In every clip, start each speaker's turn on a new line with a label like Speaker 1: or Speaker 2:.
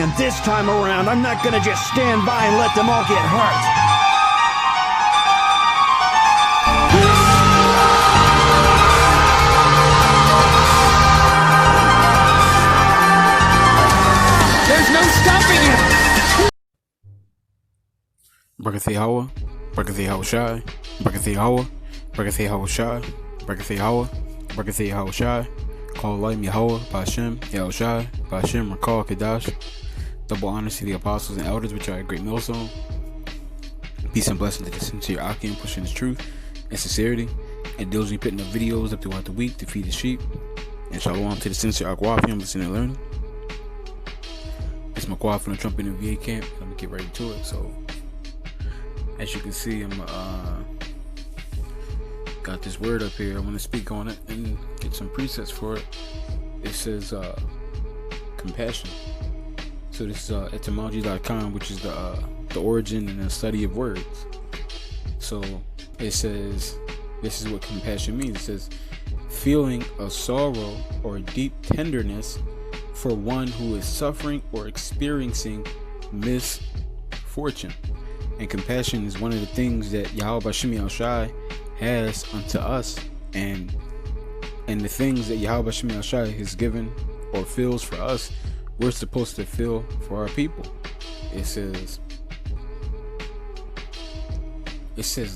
Speaker 1: And this time around, I'm not gonna just stand by and let them all get hurt. There's no stopping him!
Speaker 2: Brakathe Hawa, Brakathe Hamashiyach, Brakathe Hawa, Brakathe Hamashiyach, Brakathe Hawa, Brakathe Hamashiyach, Call Light Yahweh, Ba'Shem, Yahushai, Ba'Shem, Rakal, Kadash. Double honors to the apostles and elders which are a great millstone. Peace and blessings to the sincere Akim, pushing his truth and sincerity, and diligently putting up videos up throughout the week to feed his sheep. And shalom to the sincere Aquafium, listening and learning. It's McQuad from the Trumpet and VA camp. Let me get right to it. So, as you can see, I'm got this word up here. I want to speak on it and get some presets for it. It says compassion. So this is etymology.com, which is the origin and the study of words. So it says this is what compassion means. It says feeling of sorrow or deep tenderness for one who is suffering or experiencing misfortune. And compassion is one of the things that Yahweh Ba'Shem Yahushai has unto us, and the things that Yahweh Ba'Shem Yahushai has given or feels for us, we're supposed to feel for our people. It says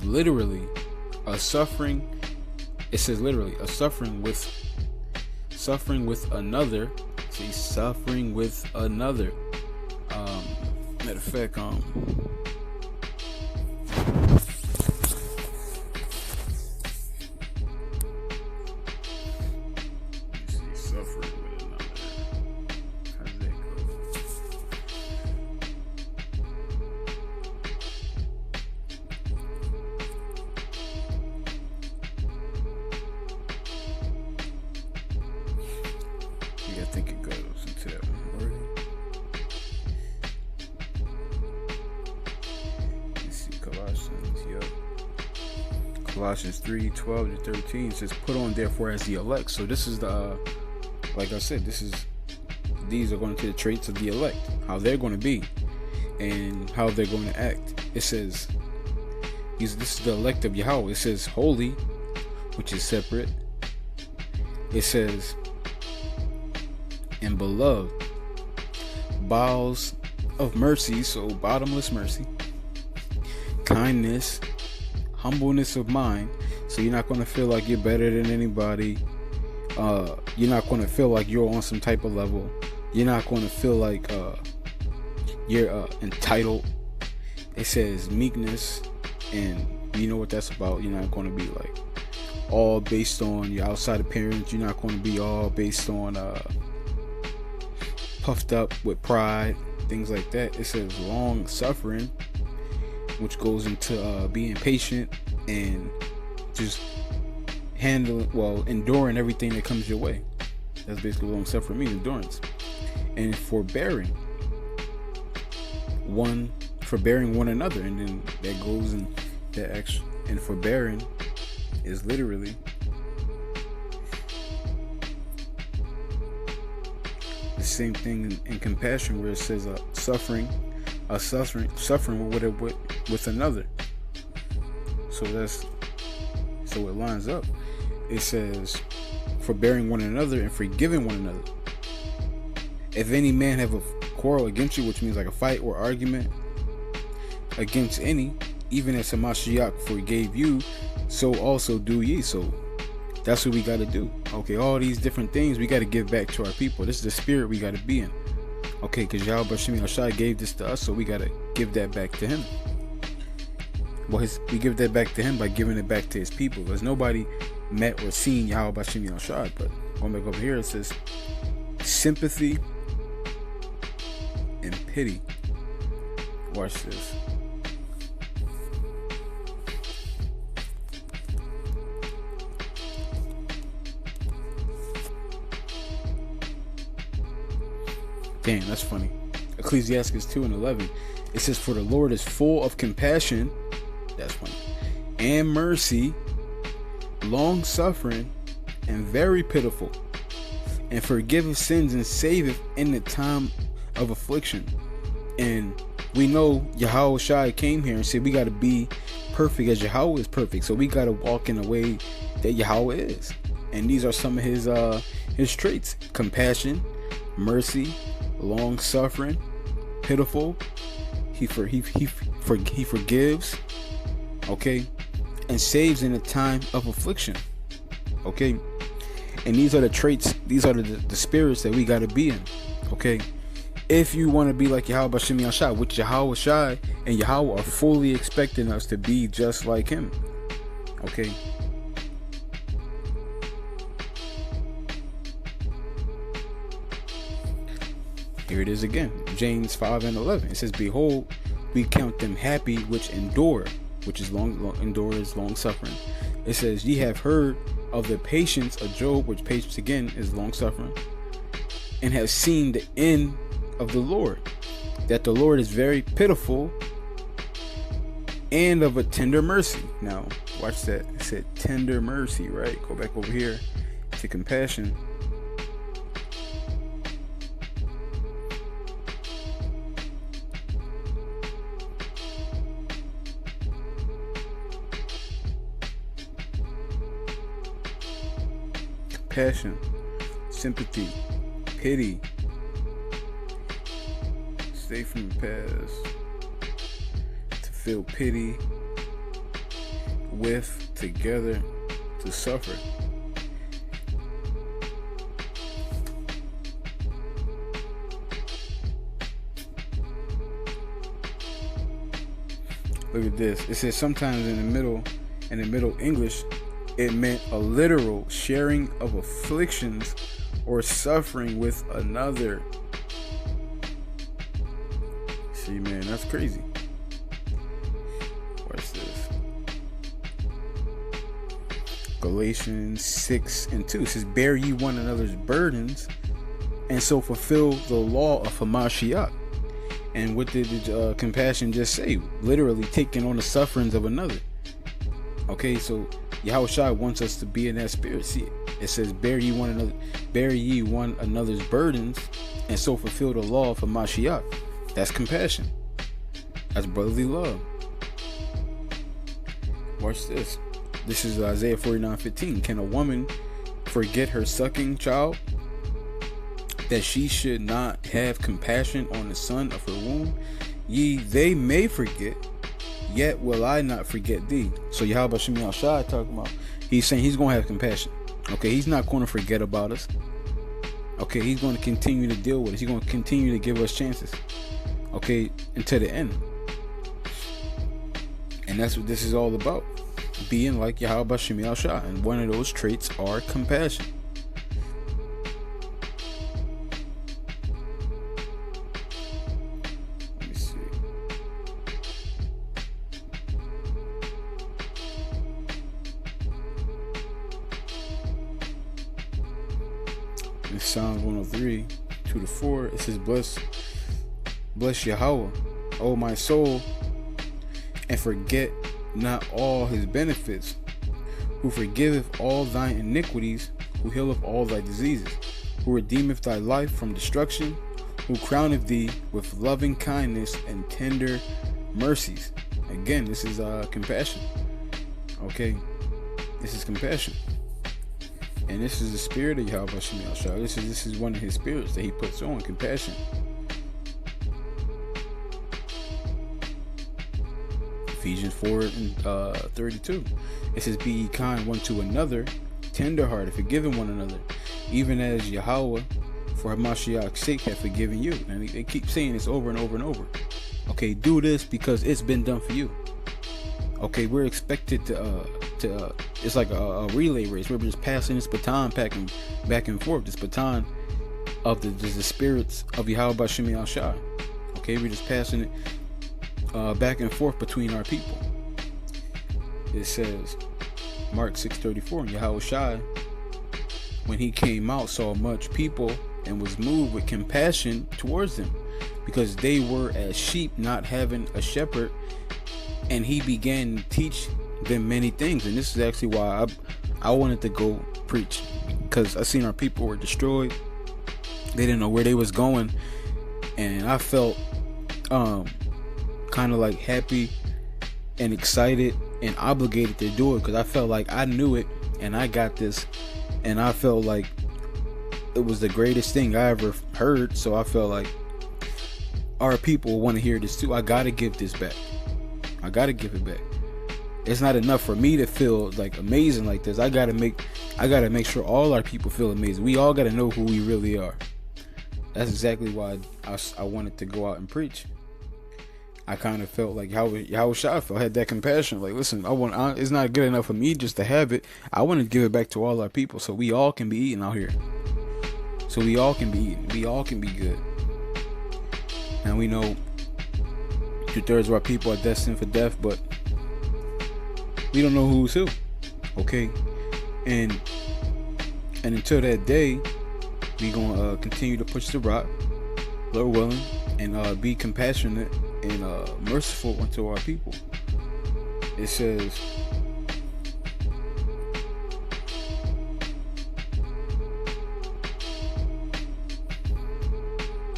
Speaker 2: literally a suffering. It says literally a suffering with another. See, suffering with another. Matter of fact, suffering with another. How's that go? Yeah, I think it goes into that one already. Let's see, Colossians, yep. Colossians 3:12-13 says, "Put on therefore as the elect." So this is the like I said, these are going to be the traits of the elect, how they're going to be and how they're going to act. It says this is the elect of Yahweh. It says holy, which is separate. It says and beloved, bowels of mercy, so bottomless mercy, kindness, humbleness of mind. So you're not going to feel like you're better than anybody. You're not going to feel like you're on some type of level. You're not going to feel like you're entitled. It says meekness, and you know what that's about. You're not going to be like all based on your outside appearance. You're not going to be all based on puffed up with pride, things like that. It says long suffering, which goes into being patient and just enduring everything that comes your way. That's basically what long suffering means, endurance. And forbearing one another, and then that goes in that action. And forbearing is literally the same thing in compassion, where it says suffering with another. So it lines up. It says forbearing one another and forgiving one another. If any man have a quarrel against you, which means like a fight or argument against any, even as Hamashiyach forgave you, so also do ye. So that's what we got to do. Okay, all these different things we got to give back to our people. This is the spirit we got to be in. Okay, because Yahweh Ba'Shem Yahushai gave this to us, so we got to give that back to him. Well, we give that back to him by giving it back to his people. There's nobody met or seen Yahweh Ba'Shem Yahushai. But going back over here, it says sympathy and pity. Watch this. Damn, that's funny. Ecclesiastes 2:11. It says, "For the Lord is full of compassion," that's funny, "and mercy, long suffering, and very pitiful, and forgiveth sins and saveth in the time of affliction. And we know Yahweh Shai came here and said we got to be perfect as Yahweh is perfect. So we got to walk in the way that Yahweh is. And these are some of his traits: compassion, mercy, long suffering, pitiful. He forgives, okay, and saves in a time of affliction, okay. And these are the traits, these are the spirits that we got to be in, okay. If you want to be like Yahweh B'Shem Yahshai, which Yahweh Shai and Yahweh are fully expecting us to be just like him, okay. Here it is again, James 5:11. It says, "Behold, we count them happy which endure," which is endure is long suffering. It says, "Ye have heard of the patience of Job," which patience again is long suffering, "and have seen the end of the Lord, that the Lord is very pitiful and of a tender mercy." Now, watch that. It said tender mercy, right? Go back over here to compassion. Compassion, sympathy, pity. Stay from the past. To feel pity with, together, to suffer. Look at this. It says sometimes in the Middle English, it meant a literal sharing of afflictions or suffering with another. See, man, that's crazy. Watch this. Galatians 6:2 says, "Bear ye one another's burdens, and so fulfill the law of Hamashiyach." And what did compassion just say? Literally taking on the sufferings of another. Okay, so Yahweh Shai wants us to be in that spirit. See, it says, bear ye one another's burdens, and so fulfill the law of Hamashiyach. That's compassion. That's brotherly love. Watch this. This is Isaiah 49:15. "Can a woman forget her sucking child, that she should not have compassion on the son of her womb? They may forget, yet will I not forget thee." So Yahweh B'Shem Yahshai talking about, he's saying he's going to have compassion. Okay, he's not going to forget about us. Okay, he's going to continue to deal with us. He's going to continue to give us chances. Okay, until the end. And that's what this is all about. Being like Yahweh B'Shem Yahshai. And one of those traits are compassion. In Psalms 103, 2-4, it says, Bless Yahweh, O my soul, and forget not all his benefits, who forgiveth all thine iniquities, who healeth all thy diseases, who redeemeth thy life from destruction, who crowneth thee with loving kindness and tender mercies. Again, this is compassion. Okay, this is compassion. And this is the spirit of Yahweh B'Shem Yahshai. This is one of his spirits that he puts on, compassion. Ephesians 4:32. It says, "Be ye kind one to another, tenderhearted, forgiving one another, even as Yahweh, for Hamashiyach's sake, have forgiven you." And they keep saying this over and over and over. Okay, do this because it's been done for you. Okay, we're expected to it's like a relay race. We're just passing this baton back and forth. This baton of the spirits of Yahweh B'Shem Yahshai. Okay, we're just passing it back and forth between our people. It says, Mark 6:34, and Yahweh Shai, when he came out, saw much people and was moved with compassion towards them, because they were as sheep not having a shepherd, and he began to teach them many things. And this is actually why I wanted to go preach, because I seen our people were destroyed. They didn't know where they was going, and I felt kind of like happy and excited and obligated to do it, because I felt like I knew it and I got this, and I felt like it was the greatest thing I ever heard. So I felt like our people want to hear this too. I gotta give this back. I gotta give it back. It's not enough for me to feel like amazing like this. I gotta make sure all our people feel amazing. We all gotta know who we really are. That's exactly why I wanted to go out and preach. I kind of felt like how Hamashiyach felt. I had that compassion. Like, listen, it's not good enough for me just to have it. I want to give it back to all our people, so we all can be eating out here. So we all can be eating. We all can be good. And we know 2/3 of our people are destined for death, but we don't know who's who. Okay, and until that day, we gonna continue to push the rock, Lord willing, and be compassionate and merciful unto our people. It says,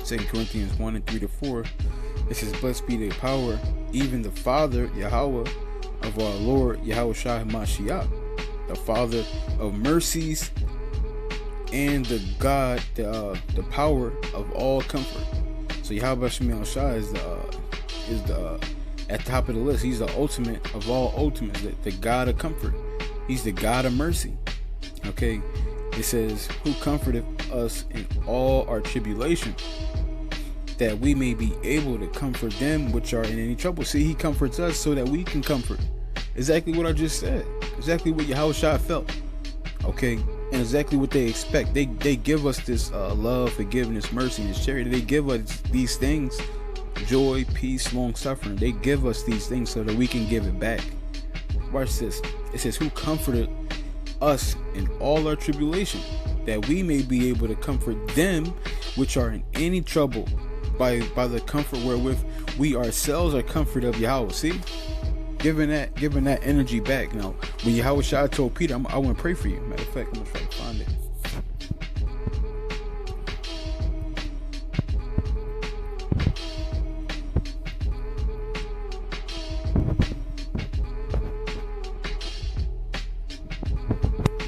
Speaker 2: Second Corinthians 1:3-4. It says, blessed be the power, even the Father Yahweh of our Lord Yahushua Hamashiyach, the Father of mercies and the God, the power of all comfort. So Yahweh Shemel is the at the top of the list. He's the ultimate of all ultimates, the God of comfort. He's the God of mercy. Okay, it says, who comforteth us in all our tribulation, that we may be able to comfort them which are in any trouble. See, he comforts us so that we can comfort. Exactly what I just said. Exactly what Yahushua felt. Okay, and exactly what they expect. They give us this love, forgiveness, mercy, and charity. They give us these things: joy, peace, long suffering. They give us these things so that we can give it back. Watch this. It says, who comforted us in all our tribulation, that we may be able to comfort them which are in any trouble, by the comfort wherewith we ourselves are comfort of Yahweh. See, giving that energy back. Now, when Yahushua told Peter, I want to pray for you. Matter of fact, I'm gonna try to find it.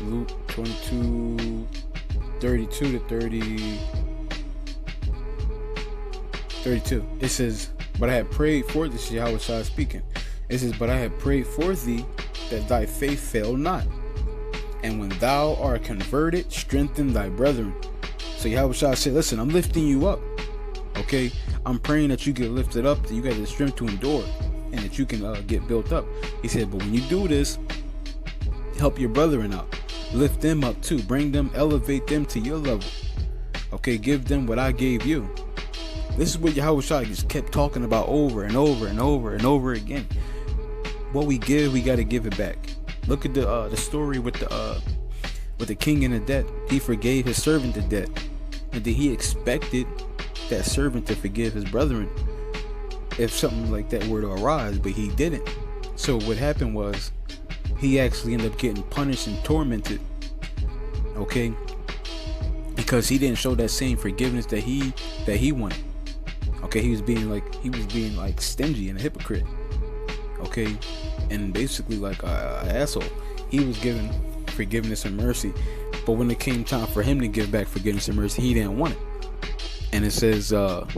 Speaker 2: Luke 22:32-32. It says, but I had prayed for this. Yahushua speaking. It says, but I have prayed for thee that thy faith fail not, and when thou art converted, strengthen thy brethren. So Yahushua said, listen, I'm lifting you up. Okay, I'm praying that you get lifted up, that you got the strength to endure, and that you can get built up. He said, but when you do this, help your brethren out, lift them up too, bring them, elevate them to your level. Okay, give them what I gave you. This is what Yahushua just kept talking about over and over and over and over again. What we give, we got to give it back. Look at the story with the king and the debt. He forgave his servant the debt, and then he expected that servant to forgive his brethren if something like that were to arise, but he didn't. So what happened was, he actually ended up getting punished and tormented. Okay, because he didn't show that same forgiveness that he wanted. Okay, he was being like stingy and a hypocrite. Okay, and basically like an asshole. He was given forgiveness and mercy, but when it came time for him to give back forgiveness and mercy, he didn't want it. And it says that's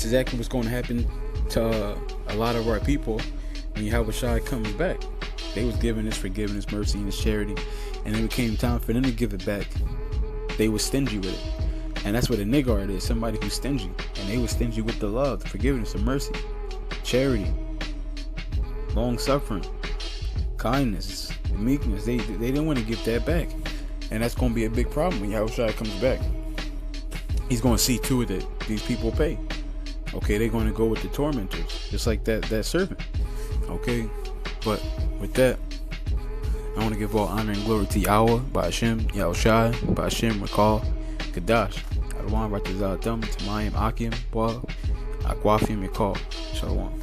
Speaker 2: exactly what's going to happen to a lot of our people when Yahushua comes back. They was given this forgiveness, mercy, and this charity, and then it came time for them to give it back. They were stingy with it. And that's what a niggard is, somebody who's stingy. And they were stingy with the love, the forgiveness, the mercy, charity, long suffering, kindness, meekness. They didn't want to give that back. And that's going to be a big problem when Yahushua comes back. He's going to see to it that these people pay. Okay, they're going to go with the tormentors, just like that servant. Okay, but with that, I want to give all honor and glory to Yahweh, by Hashem, Yahushua, by Hashem, Rakal, Kadash, Adawan, Ratazah, Dum, Tamayim, Akim, Boa, Akwafim, Yakal, Shalom.